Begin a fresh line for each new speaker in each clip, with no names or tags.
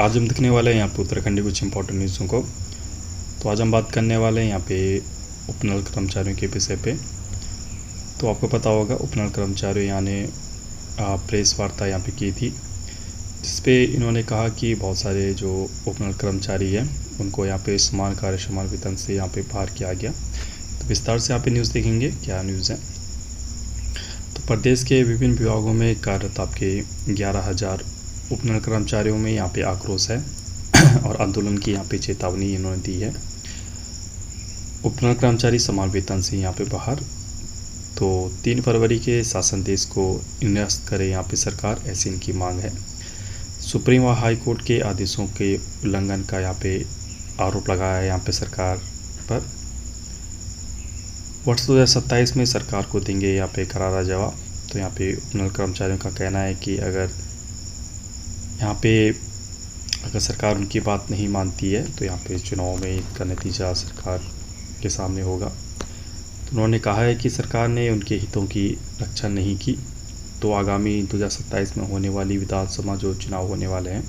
आज हम दिखने वाले हैं यहाँ पे उत्तराखंड की कुछ इंपॉर्टेंट न्यूज़ों को। तो आज हम बात करने वाले हैं यहाँ पे उपनल कर्मचारियों के विषय पे। तो आपको पता होगा उपनल कर्मचारियों यहाँ ने प्रेस वार्ता यहाँ पे की थी, जिसपे इन्होंने कहा कि बहुत सारे जो उपनल कर्मचारी हैं उनको यहाँ पे समान कार्य समान वेतन से यहाँ पे बाहर किया गया। तो विस्तार से यहाँ पे न्यूज़ देखेंगे क्या न्यूज़ है। तो प्रदेश के विभिन्न विभागों में कार्यरत आपके 11,000 उपनल कर्मचारियों में यहाँ पे आक्रोश है और आंदोलन की यहाँ पे चेतावनी इन्होंने दी है। उपनल कर्मचारी समान वेतन से यहाँ पे बाहर। तो 3 फरवरी के शासन देश को निरस्त करे यहाँ पे सरकार, ऐसी इनकी मांग है। सुप्रीम व हाई कोर्ट के आदेशों के उल्लंघन का यहाँ पे आरोप लगाया है यहाँ पे सरकार पर। वर्ष 2027 में सरकार को देंगे यहाँ पे करारा जवाब। तो यहाँ पे उपनल कर्मचारियों का कहना है कि अगर सरकार उनकी बात नहीं मानती है तो यहाँ पे चुनाव में इसका नतीजा सरकार के सामने होगा। तो उन्होंने कहा है कि सरकार ने उनके हितों की रक्षा नहीं की, तो आगामी 2027 में होने वाली विधानसभा जो चुनाव होने वाले हैं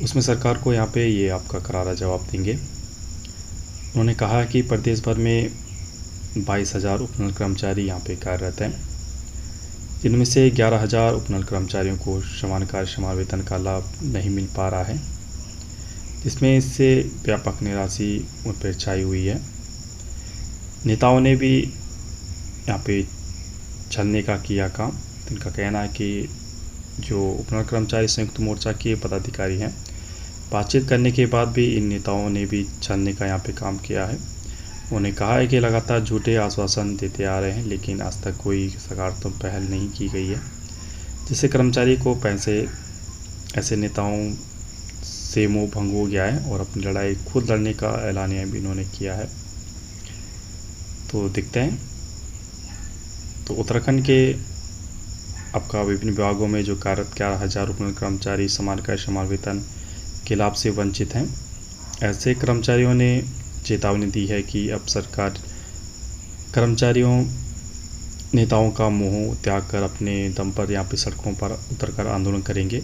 उसमें सरकार को यहाँ पे ये आपका करारा जवाब देंगे। उन्होंने कहा कि प्रदेश भर में 22,000 उपनल कर्मचारी यहाँ पे कार्यरत हैं, जिनमें से 11,000 उपनल कर्मचारियों को समान कार्य समान वेतन का लाभ नहीं मिल पा रहा है, जिसमें इससे व्यापक निराशा उन पर छाई हुई है। नेताओं ने भी यहाँ पे छलने का किया काम। तो इनका कहना है कि जो उपनल कर्मचारी संयुक्त मोर्चा के पदाधिकारी हैं, बातचीत करने के बाद भी इन नेताओं ने भी छलने का यहाँ पे काम किया है। उन्होंने कहा है कि लगातार झूठे आश्वासन देते आ रहे हैं, लेकिन आज तक कोई सकारात्मक पहल नहीं की गई है, जिससे कर्मचारी को पैसे ऐसे नेताओं से मोह भंग हो गया है और अपनी लड़ाई खुद लड़ने का ऐलानिया भी इन्होंने किया है। तो देखते हैं। तो उत्तराखंड के आपका विभिन्न विभागों में जो कार्यरत 11,000 उपनल कर्मचारी समान कार्य समान वेतन के लाभ से वंचित हैं। ऐसे कर्मचारियों ने चेतावनी दी है कि अब सरकार कर्मचारियों नेताओं का मोह त्याग कर अपने दम पर यहाँ पे सड़कों पर उतरकर आंदोलन करेंगे।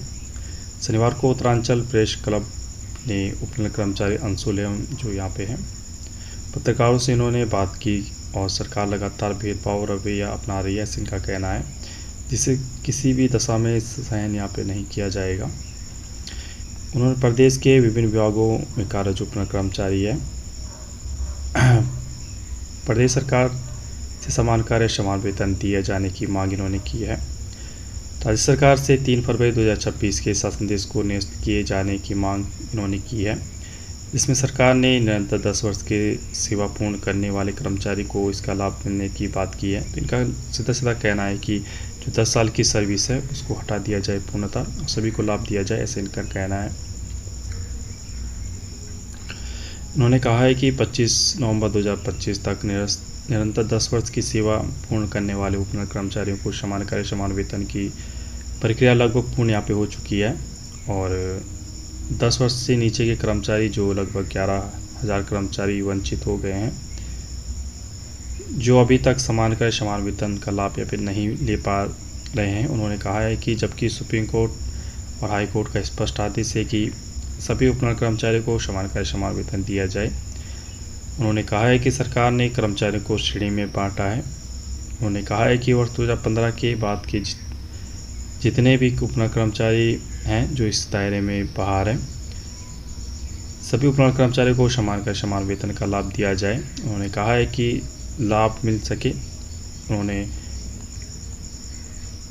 शनिवार को उत्तरांचल प्रेस क्लब ने उपनल कर्मचारी अंशुल एवं जो यहाँ पे हैं पत्रकारों से इन्होंने बात की और सरकार लगातार भेदभाव रवैया अपना रही है, ऐसा इनका कहना है, जिसे किसी भी दशा में सहन यहाँ पे नहीं किया जाएगा। उन्होंने प्रदेश के विभिन्न विभागों में कार्यरत उपनल कर्मचारी है प्रदेश सरकार से समान कार्य समान वेतन दिए जाने की मांग इन्होंने की है। राज्य सरकार से 3 फरवरी 2026 के शासन देश को निरस्त किए जाने की मांग इन्होंने की है, जिसमें सरकार ने निरंतर 10 वर्ष के सेवा पूर्ण करने वाले कर्मचारी को इसका लाभ मिलने की बात की है। तो इनका सीधा कहना है कि जो 10 साल की सर्विस है उसको हटा दिया जाए पूर्णतः और सभी को लाभ दिया जाए, ऐसे इनका कहना है। उन्होंने कहा है कि 25 नवंबर 2025 तक निरंतर 10 वर्ष की सेवा पूर्ण करने वाले उपनल कर्मचारियों को समान कार्य समान वेतन की प्रक्रिया लगभग पूर्ण यहाँ पे हो चुकी है और 10 वर्ष से नीचे के कर्मचारी जो लगभग 11,000 कर्मचारी वंचित हो गए हैं, जो अभी तक समान कार्य समान वेतन का लाभ या फिर नहीं ले पा रहे हैं। उन्होंने कहा है कि जबकि सुप्रीम कोर्ट और हाई कोर्ट का स्पष्ट आदेश है कि सभी उपनल कर्मचारियों को समान कार्य समान वेतन दिया जाए। उन्होंने कहा है कि सरकार ने कर्मचारियों को श्रेणी में बांटा है। उन्होंने कहा है कि वर्ष 2015 के बाद के जितने भी उपनल कर्मचारी हैं जो इस दायरे में बाहर हैं, सभी उपनल कर्मचारियों को समान कार्य समान वेतन का लाभ दिया जाए। उन्होंने कहा है कि लाभ मिल सके। उन्होंने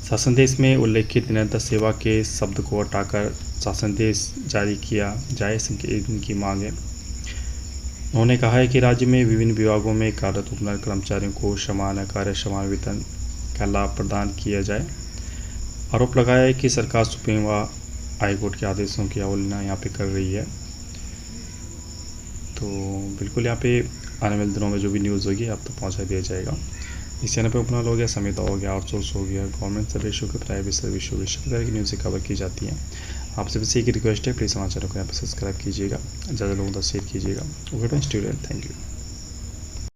शासन देश में उल्लेखित निरंतर सेवा के शब्द को हटाकर शासन देश जारी किया जाए, इनकी मांग है। उन्होंने कहा है कि राज्य में विभिन्न विभागों में कार्यरत उपनल कर्मचारियों को समान कार्य समान वेतन का लाभ प्रदान किया जाए। आरोप लगाया है कि सरकार सुप्रीम व हाई कोर्ट के आदेशों की अवहेलना यहाँ पे कर रही है। तो बिल्कुल यहाँ पे आने वाले दिनों में जो भी न्यूज़ होगी आप तक पहुँचा दिया जाएगा। इस चैनल पे उपनल हो गया, समिता हो गया, आउटसोर्स हो गया, गवर्नमेंट सर्विस हो गया, प्राइवेट सर्विस हो गया, सभी तरह की न्यूज़ें कवर की जाती हैं। आपसे बस एक रिक्वेस्ट है, प्लीज़ हमारे चैनल को यहाँ पर सब्सक्राइब कीजिएगा, ज़्यादा लोगों तक शेयर कीजिएगा। Okay student, thank you.